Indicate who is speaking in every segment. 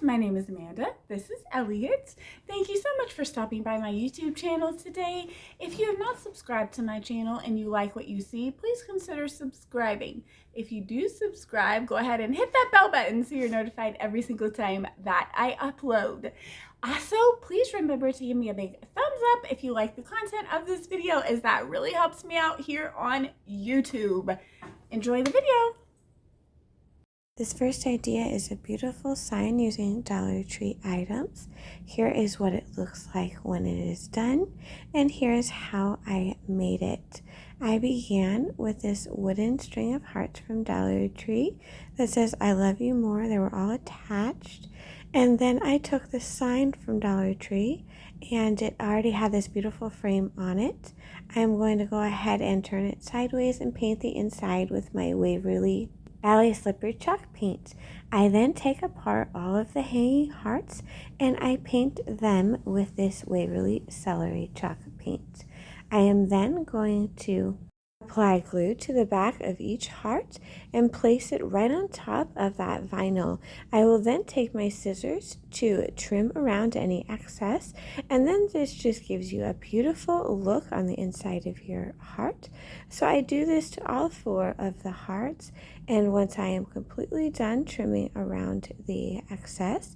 Speaker 1: my name is Amanda. This is Elliot. Thank you so much for stopping by my YouTube channel today. If you have not subscribed to my channel and you like what you see, please consider subscribing. If you do subscribe, go ahead and hit that bell button so you're notified every single time that I upload. Also, please remember to give me a big thumbs up if you like the content of this video, as that really helps me out here on YouTube. Enjoy the video.
Speaker 2: This first idea is a beautiful sign using Dollar Tree items. Here is what it looks like when it is done, and here is how I made it. I began with this wooden string of hearts from Dollar Tree that says I love you more. They were all attached. And then I took the sign from Dollar Tree, and it already had this beautiful frame on it. I'm going to go ahead and turn it sideways and paint the inside with my Waverly Ballet Slipper chalk paint. I then take apart all of the hanging hearts and I paint them with this Waverly Celery chalk paint. I am then going to apply glue to the back of each heart and place it right on top of that vinyl. I will then take my scissors to trim around any excess, and then this just gives you a beautiful look on the inside of your heart. So I do this to all 4 of the hearts, and once I am completely done trimming around the excess,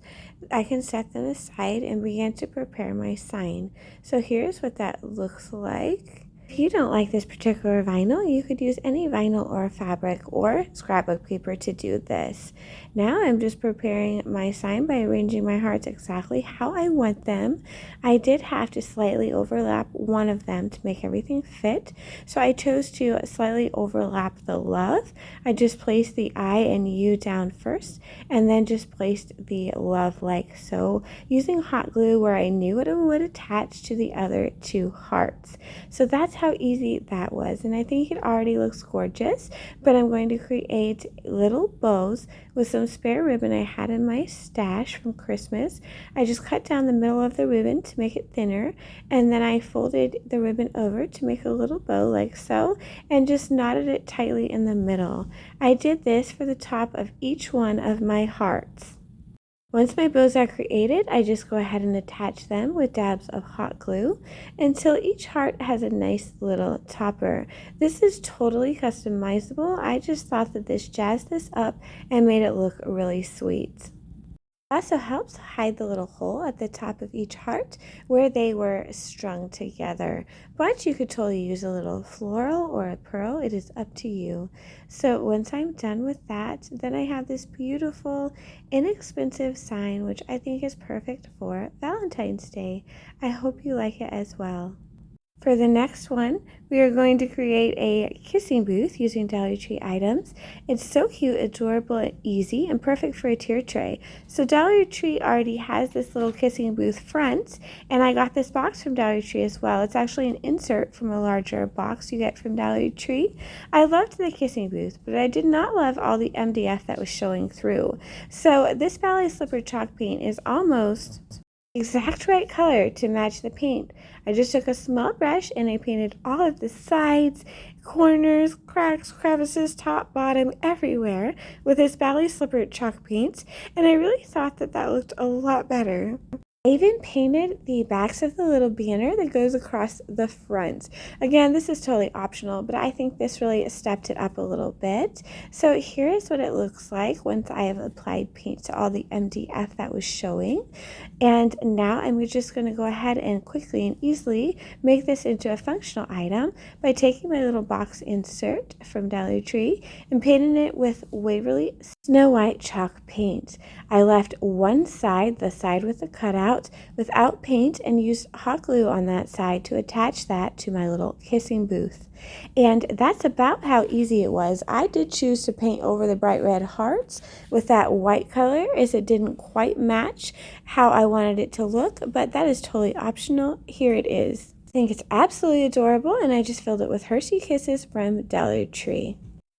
Speaker 2: I can set them aside and begin to prepare my sign. So here's what that looks like. If you don't like this particular vinyl, you could use any vinyl or fabric or scrapbook paper to do this. Now I'm just preparing my sign by arranging my hearts exactly how I want them. I did have to slightly overlap one of them to make everything fit, so I chose to slightly overlap the love. I just placed the I and U down first, and then just placed the love like so, using hot glue where I knew it would attach to the other 2 hearts. So that's how easy that was, and I think it already looks gorgeous. But I'm going to create little bows with some spare ribbon I had in my stash from Christmas. I just cut down the middle of the ribbon to make it thinner, and then I folded the ribbon over to make a little bow like so, and just knotted it tightly in the middle. I did this for the top of each one of my hearts. Once my bows are created, I just go ahead and attach them with dabs of hot glue until each heart has a nice little topper. This is totally customizable. I just thought that this jazzed this up and made it look really sweet. It also helps hide the little hole at the top of each heart where they were strung together. But you could totally use a little floral or a pearl. It is up to you. So once I'm done with that, then I have this beautiful, inexpensive sign, which I think is perfect for Valentine's Day. I hope you like it as well. For the next one, we are going to create a kissing booth using Dollar Tree items. It's so cute, adorable, and easy, and perfect for a tier tray. So Dollar Tree already has this little kissing booth front, and I got this box from Dollar Tree as well. It's actually an insert from a larger box you get from Dollar Tree. I loved the kissing booth, but I did not love all the MDF that was showing through. So this Ballet Slipper chalk paint is almost exact right color to match the paint. I just took a small brush and I painted all of the sides, corners, cracks, crevices, top, bottom, everywhere with this Ballet Slipper chalk paint, and I really thought that that looked a lot better. I even painted the backs of the little banner that goes across the front. Again, this is totally optional, but I think this really stepped it up a little bit. So here is what it looks like once I have applied paint to all the MDF that was showing. And now I'm just going to go ahead and quickly and easily make this into a functional item by taking my little box insert from Dollar Tree and painting it with Waverly Snow White chalk paint. I left one side, the side with the cutout, without paint, and used hot glue on that side to attach that to my little kissing booth. And that's about how easy it was. I did choose to paint over the bright red hearts with that white color, as it didn't quite match how I wanted it to look, but that is totally optional. Here it is. I think it's absolutely adorable, and I just filled it with Hershey Kisses from Dollar Tree.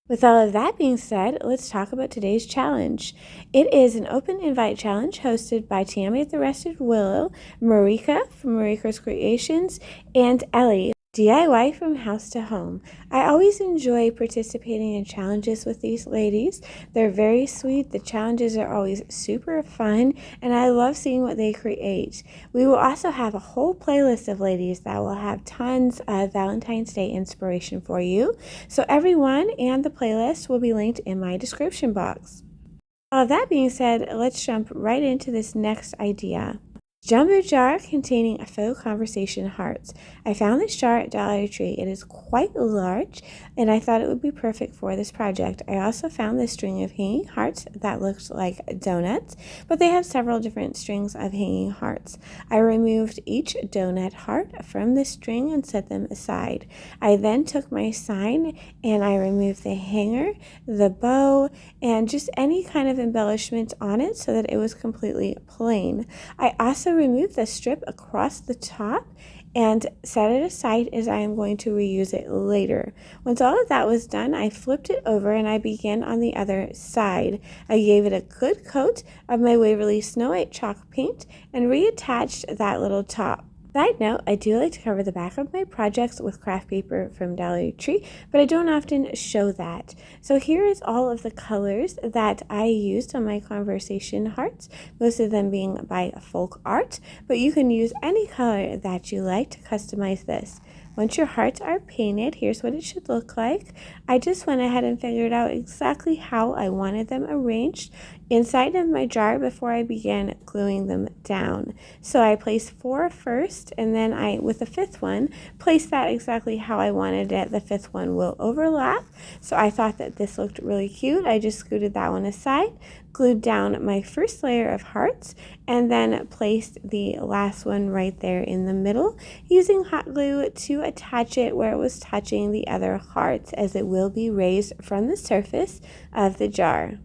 Speaker 2: With all of that being said, let's talk about today's challenge. It is an open invite challenge hosted by Tammy at the Rested Willow, Marika from Marika's Creations, and Ellie. DIY from house to home. I always enjoy participating in challenges with these ladies. They're very sweet. The challenges are always super fun, and I love seeing what they create. We will also have a whole playlist of ladies that will have tons of Valentine's Day inspiration for you. So everyone and the playlist will be linked in my description box. All that being said, let's jump right into this next idea. Jumbo jar containing faux conversation hearts. I found this jar at Dollar Tree. It is quite large, and I thought it would be perfect for this project. I also found this string of hanging hearts that looked like donuts, but they have several different strings of hanging hearts. I removed each donut heart from the string and set them aside. I then took my sign and I removed the hanger, the bow, and just any kind of embellishment on it so that it was completely plain. I also remove the strip across the top and set it aside as I am going to reuse it later. Once all of that was done, I flipped it over and I began on the other side. I gave it a good coat of my Waverly Snow White chalk paint and reattached that little top. Side note, I do like to cover the back of my projects with craft paper from Dollar Tree, but I don't often show that. So here is all of the colors that I used on my conversation hearts, most of them being by folk art, but you can use any color that you like to customize this. Once your hearts are painted, here's what it should look like. I just went ahead and figured out exactly how I wanted them arranged inside of my jar before I began gluing them down. So I placed 4 first, and then I, with the 5th one, placed that exactly how I wanted it. The 5th one will overlap, so I thought that this looked really cute. I just scooted that one aside, glued down my first layer of hearts, and then placed the last one right there in the middle, using hot glue to attach it where it was touching the other hearts, as it will be raised from the surface of the jar.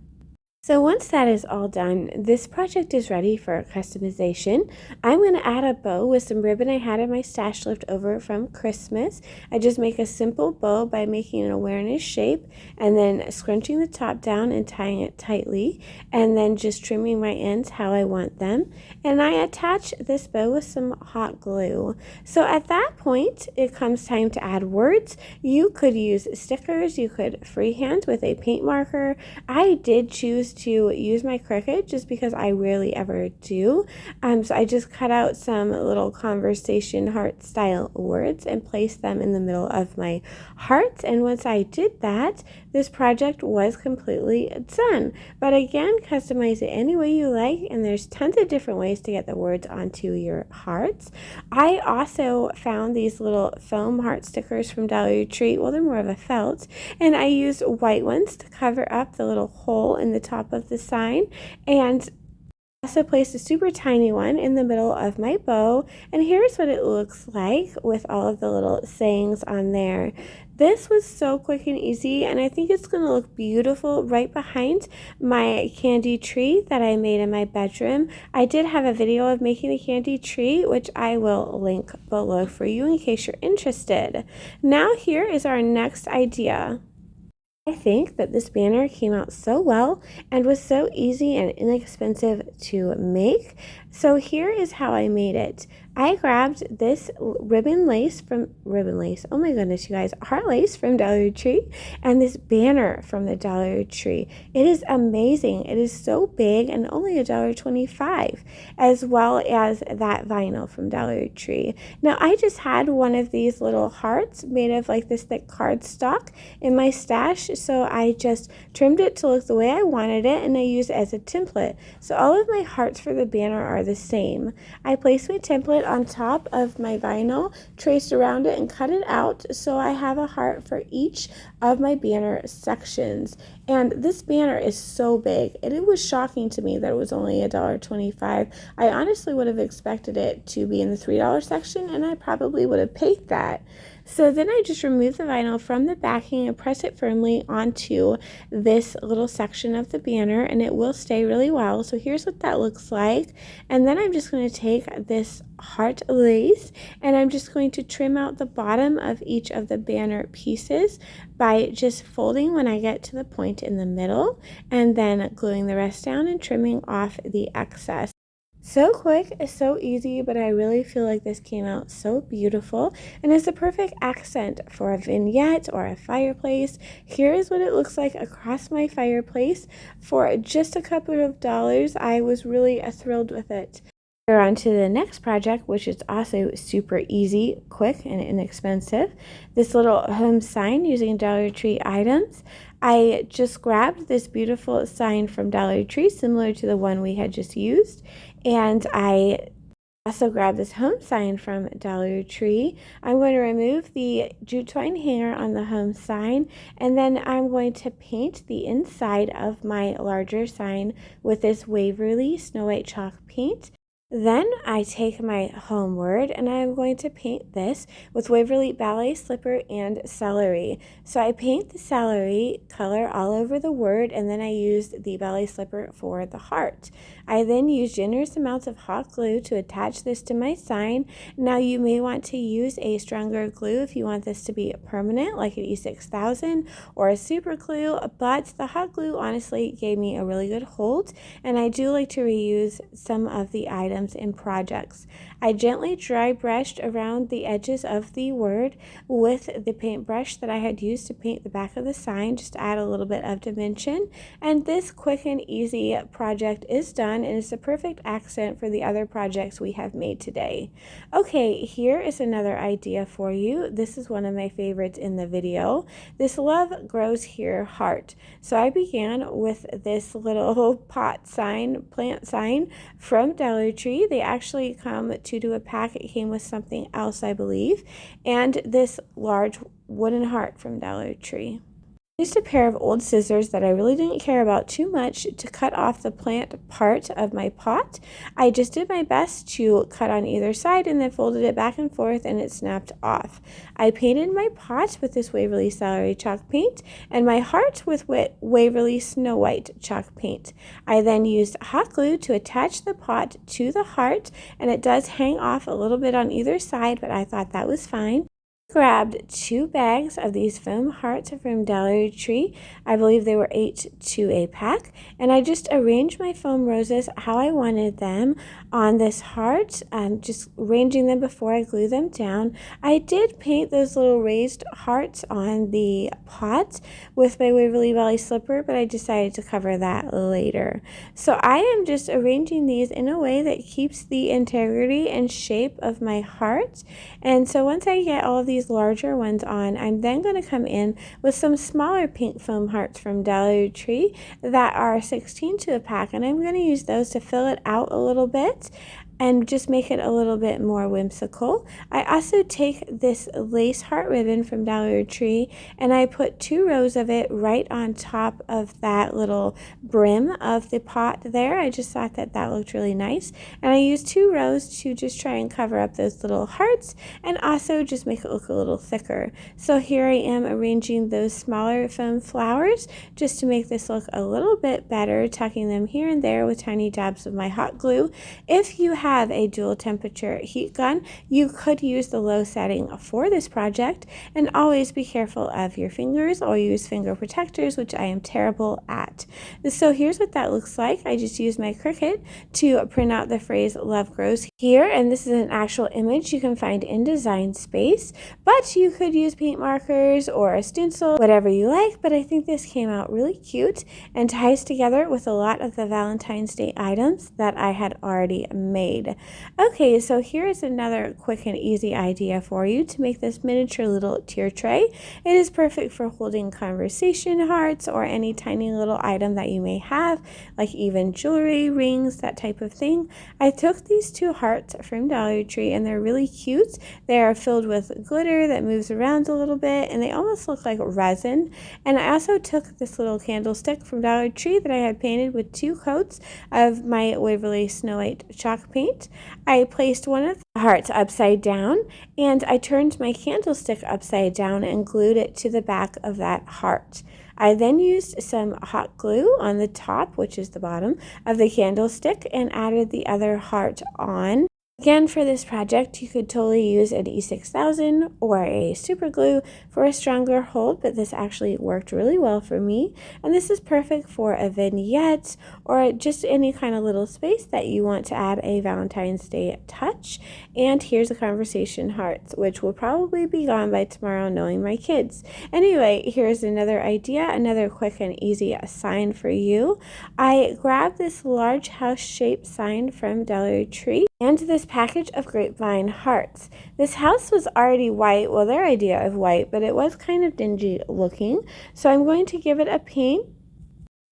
Speaker 2: So once that is all done, this project is ready for customization. I'm going to add a bow with some ribbon I had in my stash left over from Christmas. I just make a simple bow by making an awareness shape and then scrunching the top down and tying it tightly, and then just trimming my ends how I want them. And I attach this bow with some hot glue. So at that point, it comes time to add words. You could use stickers, you could freehand with a paint marker. I did choose to use my Cricut just because I rarely ever do. So I just cut out some little conversation heart style words and placed them in the middle of my hearts. And once I did that, this project was completely done. But again, customize it any way you like, and there's tons of different ways to get the words onto your hearts. I also found these little foam heart stickers from Dollar Tree. Well, they're more of a felt, and I used white ones to cover up the little hole in the top of the sign, and also placed a super tiny one in the middle of my bow. And here's what it looks like with all of the little sayings on there. This was so quick and easy, and I think it's going to look beautiful right behind my candy tree that I made in my bedroom. I did have a video of making a candy tree, which I will link below for you in case you're interested. Now here is our next idea. I think that this banner came out so well and was so easy and inexpensive to make. So here is how I made it. I grabbed this oh my goodness, you guys, heart lace from Dollar Tree, and this banner from the Dollar Tree. It is amazing. It is so big and only $1.25, as well as that vinyl from Dollar Tree. Now, I just had one of these little hearts made of like this thick cardstock in my stash, so I just trimmed it to look the way I wanted it, and I used it as a template. So all of my hearts for the banner are the same. I placed my template on top of my vinyl, traced around it, and cut it out so I have a heart for each of my banner sections. And this banner is so big, and it was shocking to me that it was only $1.25. I honestly would have expected it to be in the $3 section, and I probably would have paid that. So then I just remove the vinyl from the backing and press it firmly onto this little section of the banner, and it will stay really well. So here's what that looks like. And then I'm just going to take this heart lace, and I'm just going to trim out the bottom of each of the banner pieces by just folding when I get to the point in the middle, and then gluing the rest down and trimming off the excess. So quick, so easy, but I really feel like this came out so beautiful and is the perfect accent for a vignette or a fireplace. Here is what it looks like across my fireplace for just a couple of dollars. I was really thrilled with it. We're on to the next project, which is also super easy, quick, and inexpensive. This little home sign using Dollar Tree items. I just grabbed this beautiful sign from Dollar Tree, similar to the one we had just used, and I also grabbed this home sign from Dollar Tree. I'm going to remove the jute twine hanger on the home sign, and then I'm going to paint the inside of my larger sign with this Waverly Snow White chalk paint. Then I take my home word and I'm going to paint this with Waverly Ballet Slipper and Celery. So I paint the celery color all over the word, and then I use the ballet slipper for the heart. I then use generous amounts of hot glue to attach this to my sign. Now you may want to use a stronger glue if you want this to be permanent, like an E6000 or a super glue, but the hot glue honestly gave me a really good hold, and I do like to reuse some of the items in projects. I gently dry brushed around the edges of the word with the paintbrush that I had used to paint the back of the sign, just to add a little bit of dimension. And this quick and easy project is done, and it's a perfect accent for the other projects we have made today. Okay, here is another idea for you. This is one of my favorites in the video. This Love Grows Here heart. So I began with this little pot sign, plant sign from Dollar Tree. They actually come to do a pack. It came with something else, I believe, and this large wooden heart from Dollar Tree. I used a pair of old scissors that I really didn't care about too much to cut off the plant part of my pot. I just did my best to cut on either side and then folded it back and forth, and it snapped off. I painted my pot with this Waverly Celery chalk paint and my heart with Waverly Snow White chalk paint. I then used hot glue to attach the pot to the heart, and it does hang off a little bit on either side, but I thought that was fine. Grabbed 2 bags of these foam hearts from Dollar Tree. I believe they were 8 to a pack, and I just arranged my foam roses how I wanted them on this heart, just arranging them before I glue them down. I did paint those little raised hearts on the pot with my Waverly Ballet slipper, but I decided to cover that later. So I am just arranging these in a way that keeps the integrity and shape of my heart. And so once I get all of these larger ones on, I'm then going to come in with some smaller pink foam hearts from Dollar Tree that are 16 to a pack, and I'm going to use those to fill it out a little bit and just make it a little bit more whimsical. I also take this lace heart ribbon from Dollar Tree and I put 2 rows of it right on top of that little brim of the pot there. I just thought that that looked really nice, and I used 2 rows to just try and cover up those little hearts and also just make it look a little thicker. So here I am arranging those smaller foam flowers just to make this look a little bit better, tucking them here and there with tiny dabs of my hot glue. If you have a dual temperature heat gun, you could use the low setting for this project, and always be careful of your fingers or use finger protectors, which I am terrible at. So here's what that looks like. I just used my Cricut to print out the phrase "Love Grows Here," and this is an actual image you can find in Design Space, but you could use paint markers or a stencil, whatever you like, but I think this came out really cute and ties together with a lot of the Valentine's Day items that I had already made. Okay, so here is another quick and easy idea for you to make this miniature little tier tray. It is perfect for holding conversation hearts or any tiny little item that you may have, like even jewelry, rings, that type of thing. I took these 2 hearts from Dollar Tree and they're really cute. They are filled with glitter that moves around a little bit and they almost look like resin. And I also took this little candlestick from Dollar Tree that I had painted with 2 coats of my Waverly Snow White chalk paint. I placed one of the hearts upside down and I turned my candlestick upside down and glued it to the back of that heart. I then used some hot glue on the top, which is the bottom, of the candlestick and added the other heart on. Again, for this project, you could totally use an E6000 or a super glue for a stronger hold, but this actually worked really well for me. And this is perfect for a vignette or just any kind of little space that you want to add a Valentine's Day touch. And here's a conversation hearts, which will probably be gone by tomorrow knowing my kids. Anyway, here's another idea, another quick and easy sign for you. I grabbed this large house-shaped sign from Dollar Tree and this package of grapevine hearts. This house was already white, well, their idea of white, but it was kind of dingy looking. So I'm going to give it a paint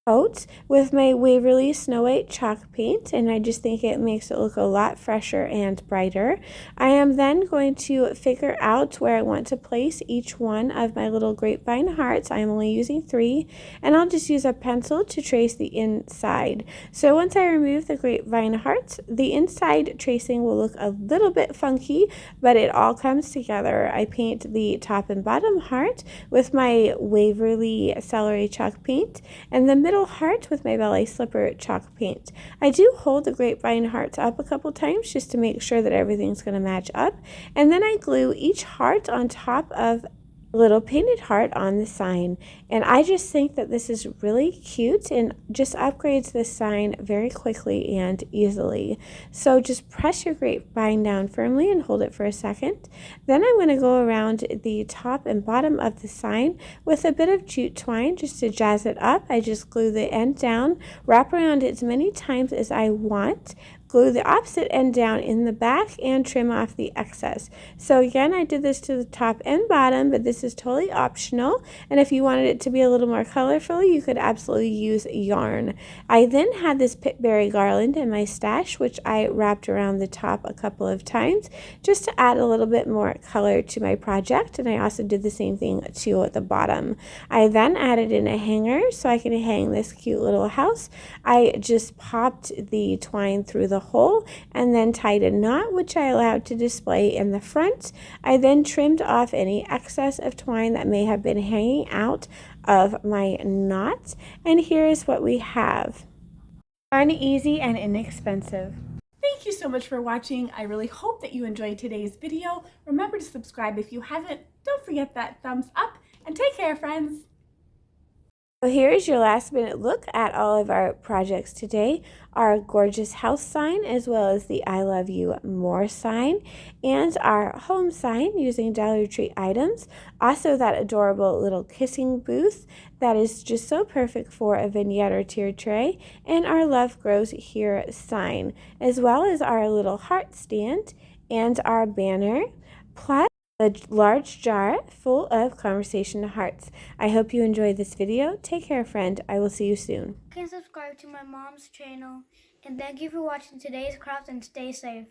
Speaker 2: coat with my Waverly Snow White chalk paint, and I just think it makes it look a lot fresher and brighter. I am then going to figure out where I want to place each one of my little grapevine hearts. I'm only using 3, and I'll just use a pencil to trace the inside. So once I remove the grapevine hearts, the inside tracing will look a little bit funky, but it all comes together. I paint the top and bottom heart with my Waverly celery chalk paint, and the middle heart with my ballet slipper chalk paint. I do hold the grapevine hearts up a couple times just to make sure that everything's going to match up, and then I glue each heart on top of little painted heart on the sign. And I just think that this is really cute and just upgrades the sign very quickly and easily. So just press your grapevine down firmly and hold it for a second. Then I'm going to go around the top and bottom of the sign with a bit of jute twine just to jazz it up. I just glue the end down, wrap around it as many times as I want, glue the opposite end down in the back, and trim off the excess. So again, I did this to the top and bottom, but this is totally optional. And if you wanted it to be a little more colorful, you could absolutely use yarn. I then had this pitberry garland in my stash, which I wrapped around the top a couple of times just to add a little bit more color to my project. And I also did the same thing to the bottom. I then added in a hanger so I can hang this cute little house. I just popped the twine through the hole and then tied a knot, which I allowed to display in the front. I then trimmed off any excess of twine that may have been hanging out of my knot, and here is what we have. Fun, easy, and inexpensive.
Speaker 1: Thank you so much for watching. I really hope that you enjoyed today's video. Remember to subscribe if you haven't. Don't forget that thumbs up, and take care, friends.
Speaker 2: So here is your last minute look at all of our projects today. Our gorgeous house sign, as well as the I love you more sign, and our home sign using Dollar Tree items. Also that adorable little kissing booth that is just so perfect for a vignette or tier tray, and our love grows here sign, as well as our little heart stand and our banner, plus a large jar full of conversation hearts. I hope you enjoyed this video. Take care, friend. I will see you soon.
Speaker 3: You can subscribe to my mom's channel. And thank you for watching today's craft and stay safe.